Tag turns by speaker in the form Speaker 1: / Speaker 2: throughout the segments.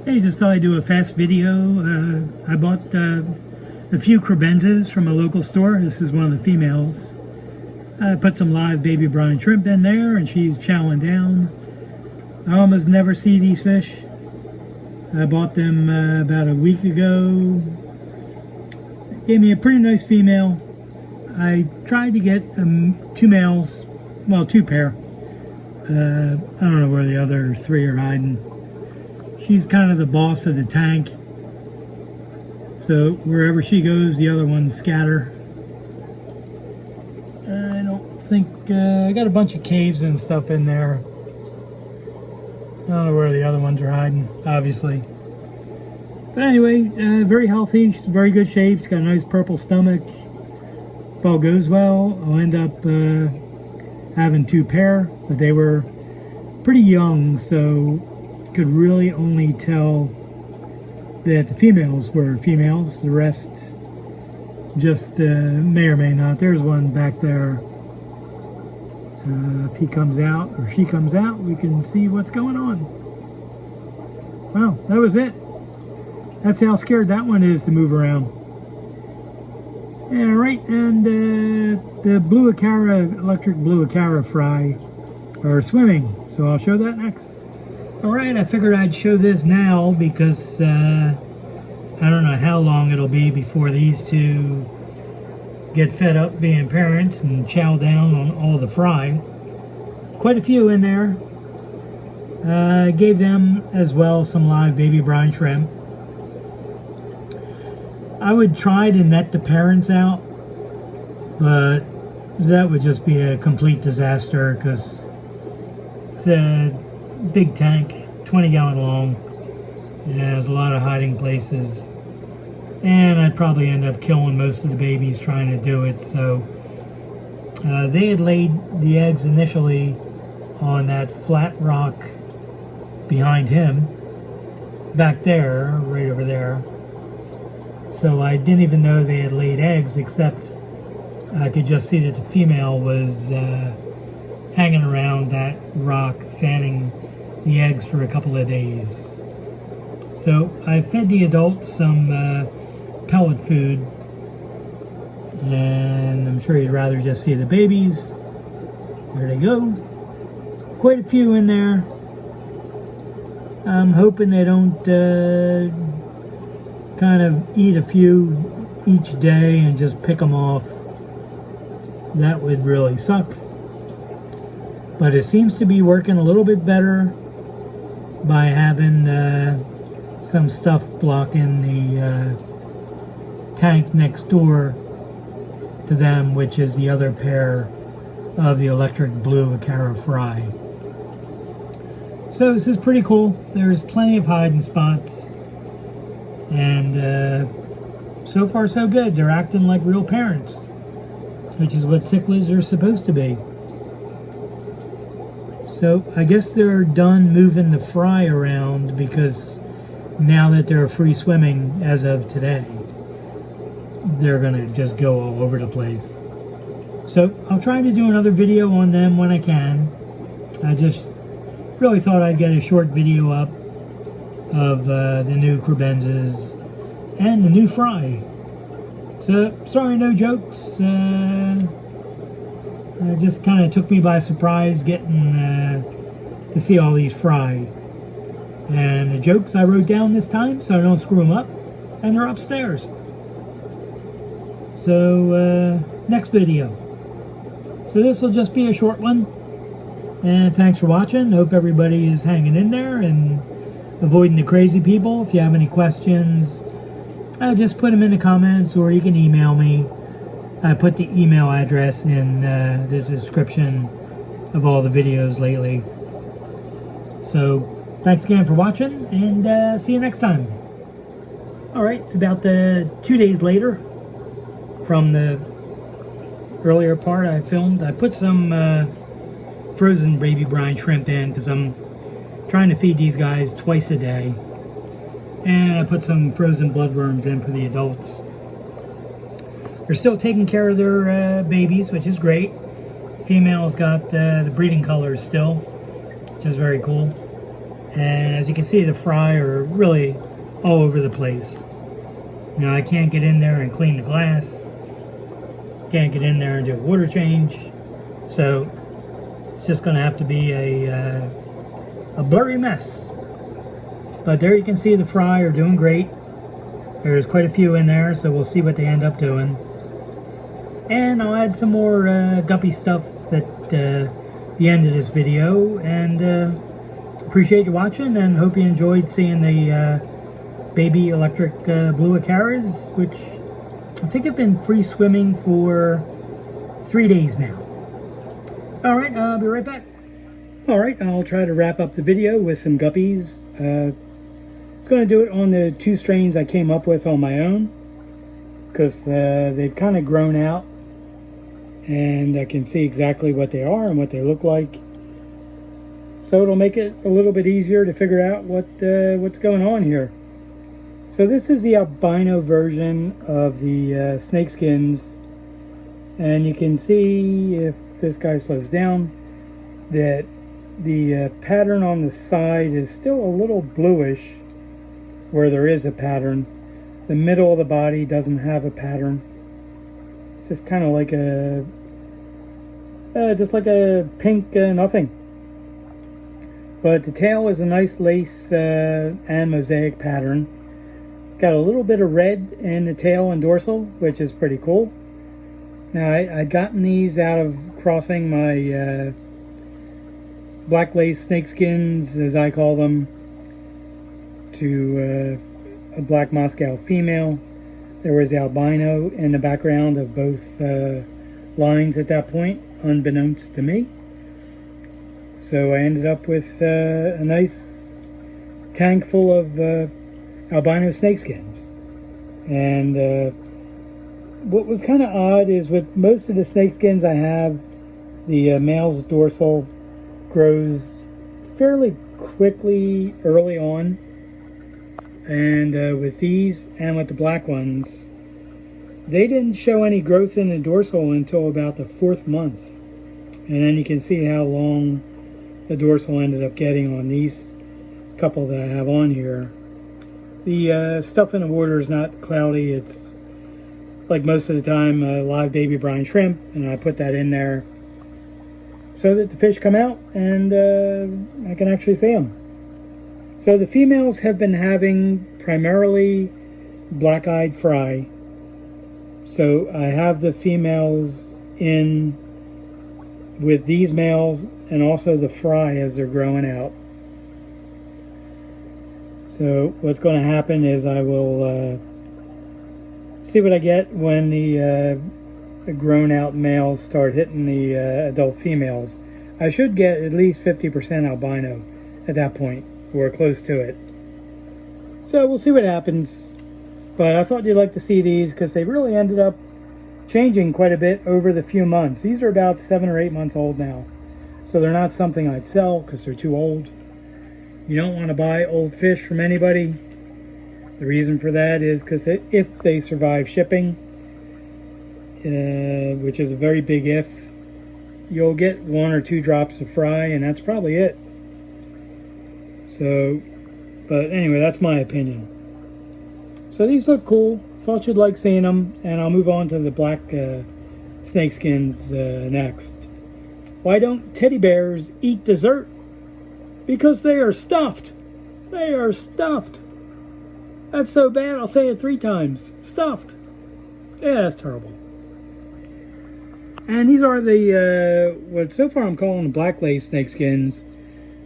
Speaker 1: Hey, just thought I'd do a fast video. I bought a few Kribensis from a local store. This is one of the females. I put some live baby brine shrimp in there and she's chowing down. I almost never see these fish. I bought them about a week ago. Gave me a pretty nice female. I tried to get two males, well, two pair. I don't know where the other three are hiding. She's kind of the boss of the tank. So wherever she goes, the other ones scatter. I don't think, I got a bunch of caves and stuff in there. I don't know where the other ones are hiding, obviously. But anyway, very healthy. She's in very good shape. She's got a nice purple stomach. If all goes well, I'll end up having two pair. But they were pretty young, so could really only tell that the females were females. The rest just may or may not. There's one back there. If he comes out or she comes out, we can see what's going on. Wow, that was it. That's how scared that one is to move around. Yeah, right, and the Blue Acara, Electric Blue Acara fry are swimming, so I'll show that next. Alright, I figured I'd show this now because I don't know how long it'll be before these two get fed up being parents and chow down on all the fry. Quite a few in there. I gave them as well some live baby brine shrimp. I would try to net the parents out, but that would just be a complete disaster because it's a big tank, 20-gallon long. Yeah, there's a lot of hiding places. And I'd probably end up killing most of the babies trying to do it. So they had laid the eggs initially on that flat rock behind him, back there, right over there. So I didn't even know they had laid eggs, except I could just see that the female was hanging around that rock, fanning the eggs for a couple of days. So I fed the adults some pellet food, and I'm sure you'd rather just see the babies. There they go. Quite a few in there. I'm hoping they don't kind of eat a few each day and just pick them off. That would really suck. But it seems to be working a little bit better by having some stuff blocking the tank next door to them, which is the other pair of the Electric Blue Acara fry. So this is pretty cool. There's plenty of hiding spots, and so far so good. They're acting like real parents, which is what cichlids are supposed to be. So I guess they're done moving the fry around because now that they're free swimming as of today, they're gonna just go all over the place. So I'll try to do another video on them when I can. I just really thought I'd get a short video up of the new Kribensis and the new fry. So sorry, no jokes. It just kind of took me by surprise getting to see all these fry. And the jokes I wrote down this time so I don't screw them up, and they're upstairs. So next video. So this will just be a short one. And thanks for watching. Hope everybody is hanging in there and avoiding the crazy people. If you have any questions, just put them in the comments, or you can email me. I put the email address in the description of all the videos lately. So thanks again for watching, and see you next time. Alright, it's about 2 days later from the earlier part I filmed. I put some frozen baby brine shrimp in because I'm trying to feed these guys twice a day. And I put some frozen bloodworms in for the adults. They're still taking care of their babies, which is great. Female's got the breeding colors still, which is very cool. And as you can see, the fry are really all over the place. You know, I can't get in there and clean the glass. Can't get in there and do a water change. So it's just going to have to be a blurry mess. But there you can see the fry are doing great. There's quite a few in there, so we'll see what they end up doing. And I'll add some more guppy stuff at the end of this video. And appreciate you watching, and hope you enjoyed seeing the baby Electric Blue Acaras, which I think have been free swimming for 3 days now. Alright, I'll be right back. Alright, I'll try to wrap up the video with some guppies. I was going to do it on the 2 strains I came up with on my own, because they've kind of grown out, and I can see exactly what they are and what they look like. So it'll make it a little bit easier to figure out what's going on here. So this is the albino version of the Snakeskins, and you can see, if this guy slows down, that the pattern on the side is still a little bluish where there is a pattern. The middle of the body doesn't have a pattern. It's just kind of like just like a pink nothing. But the tail is a nice lace and mosaic pattern. Got a little bit of red in the tail and dorsal, which is pretty cool. Now, I'd gotten these out of crossing my black lace snakeskins, as I call them, to a black Moscow female. There was the albino in the background of both lines at that point, unbeknownst to me. So I ended up with a nice tank full of albino snakeskins. And what was kind of odd is with most of the snakeskins I have, the male's dorsal grows fairly quickly early on. And with these and with the black ones, they didn't show any growth in the dorsal until about the 4th month. And then you can see how long the dorsal ended up getting on these couple that I have on here. The stuff in the water is not cloudy. It's like most of the time live baby brine shrimp, and I put that in there so that the fish come out and I can actually see them. So the females have been having primarily black-eyed fry. So I have the females in with these males and also the fry as they're growing out. So what's going to happen is I will see what I get when the grown out males start hitting the adult females. I should get at least 50% albino at that point, or close to it. So we'll see what happens. But I thought you'd like to see these because they really ended up changing quite a bit over the few months. These are about 7 or 8 months old now. So they're not something I'd sell because they're too old. You don't want to buy old fish from anybody. The reason for that is because if they survive shipping, which is a very big if, you'll get 1 or 2 drops of fry, and that's probably it. So, but anyway, that's my opinion. So these look cool. Thought you'd like seeing them, and I'll move on to the black snakeskins next. Why don't teddy bears eat dessert? Because they are stuffed. They are stuffed. That's so bad, I'll say it 3 times. Stuffed. Yeah, that's terrible. And these are the, what so far I'm calling the black lace snakeskins.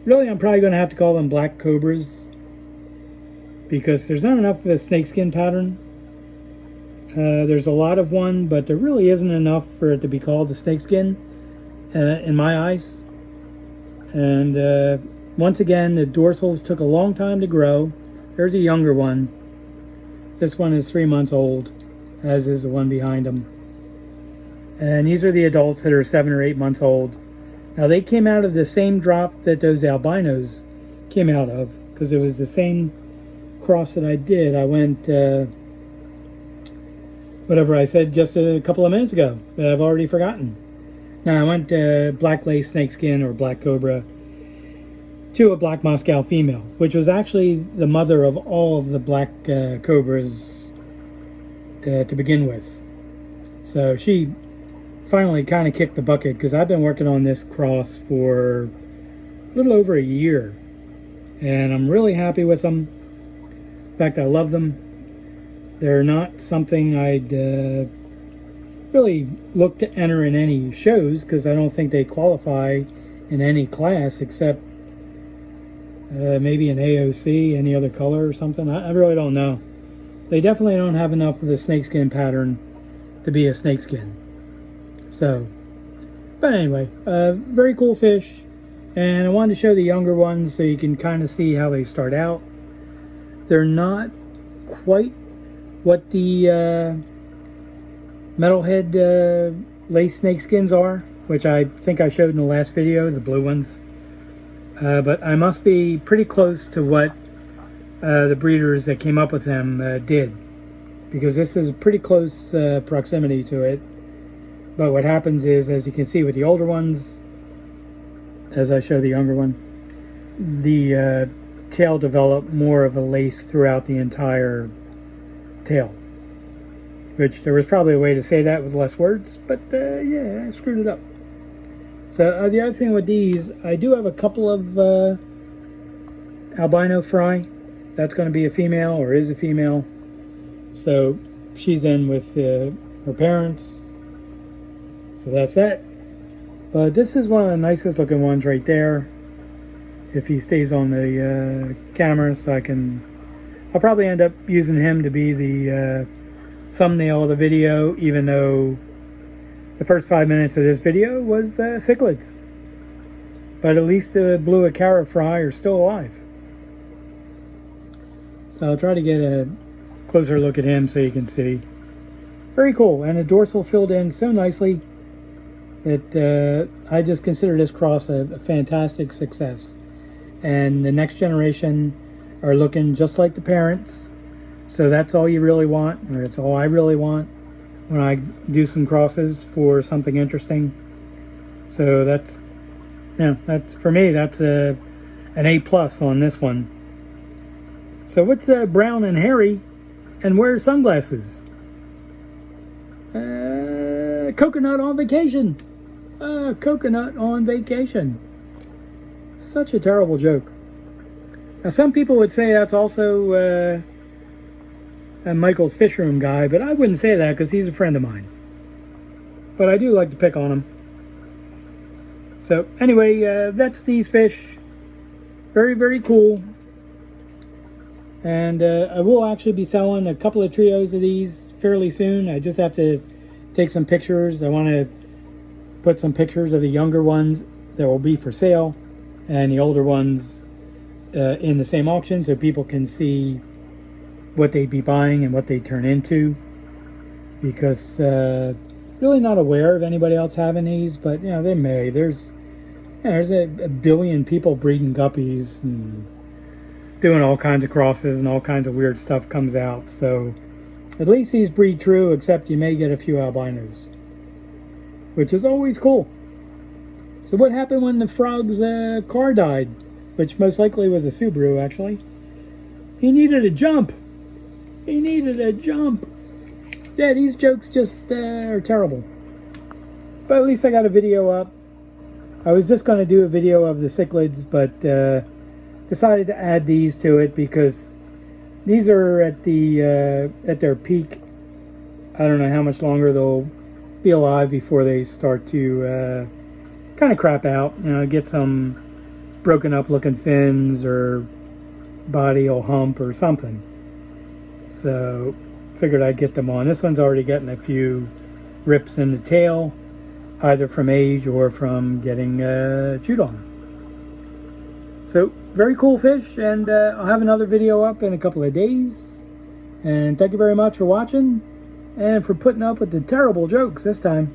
Speaker 1: Really, I'm probably going to have to call them black cobras, because there's not enough of a snakeskin pattern. There's a lot of one, but there really isn't enough for it to be called a snakeskin, in my eyes. And once again, the dorsals took a long time to grow. There's a younger one. This one is 3 months old, as is the one behind them. And these are the adults that are 7 or 8 months old. Now they came out of the same drop that those albinos came out of, because it was the same cross that I did. I went, whatever I said just a couple of minutes ago, that I've already forgotten. Now I went black lace snakeskin or black cobra. to a black Moscow female, which was actually the mother of all of the black cobras to begin with. So she finally kind of kicked the bucket, because I've been working on this cross for a little over a year, and I'm really happy with them. In fact, I love them. They're not something I'd really look to enter in any shows, because I don't think they qualify in any class except maybe an AOC, any other color or something. I really don't know. They definitely don't have enough of the snakeskin pattern to be a snakeskin. So, but anyway, very cool fish. And I wanted to show the younger ones so you can kind of see how they start out. They're not quite what the metalhead lace snakeskins are, which I think I showed in the last video, the blue ones. But I must be pretty close to what the breeders that came up with them did, because this is pretty close proximity to it. But what happens is, as you can see with the older ones, as I show the younger one, the tail developed more of a lace throughout the entire tail. Which there was probably a way to say that with less words, but yeah, I screwed it up. So the other thing with these, I do have a couple of albino fry. That's going to be a female, or is a female. So she's in with her parents. So that's that. But this is one of the nicest looking ones right there. If he stays on the camera, so I'll probably end up using him to be the thumbnail of the video, even though the first 5 minutes of this video was cichlids. But at least the blue Acara fry are still alive. So I'll try to get a closer look at him so you can see. Very cool, and the dorsal filled in so nicely that I just consider this cross a fantastic success. And the next generation are looking just like the parents. So that's all you really want, or it's all I really want when I do some crosses for something interesting. So that's, that's for me, that's an A+ on this one. So what's brown and hairy and wears sunglasses? Coconut on vacation. Coconut on vacation. Such a terrible joke. Now some people would say that's also Michael's fish room guy, but I wouldn't say that because he's a friend of mine. But I do like to pick on him. So anyway, that's these fish. Very, very cool. And I will actually be selling a couple of trios of these fairly soon. I just have to take some pictures. I want to put some pictures of the younger ones that will be for sale and the older ones in the same auction, so people can see what they'd be buying and what they turn into, because really not aware of anybody else having these, but they may. There's a billion people breeding guppies and doing all kinds of crosses, and all kinds of weird stuff comes out. So at least these breed true, except you may get a few albinos, which is always cool. So what happened when the frog's car died, which most likely was a Subaru actually? He needed a jump. He needed a jump. Yeah, these jokes just are terrible. But at least I got a video up. I was just going to do a video of the cichlids, but decided to add these to it because these are at their peak. I don't know how much longer they'll be alive before they start to kind of crap out. Get some broken up looking fins, or body will hump or something. So figured I'd get them on. This one's already getting a few rips in the tail, either from age or from getting chewed on. So very cool fish, and I'll have another video up in a couple of days. And thank you very much for watching and for putting up with the terrible jokes this time.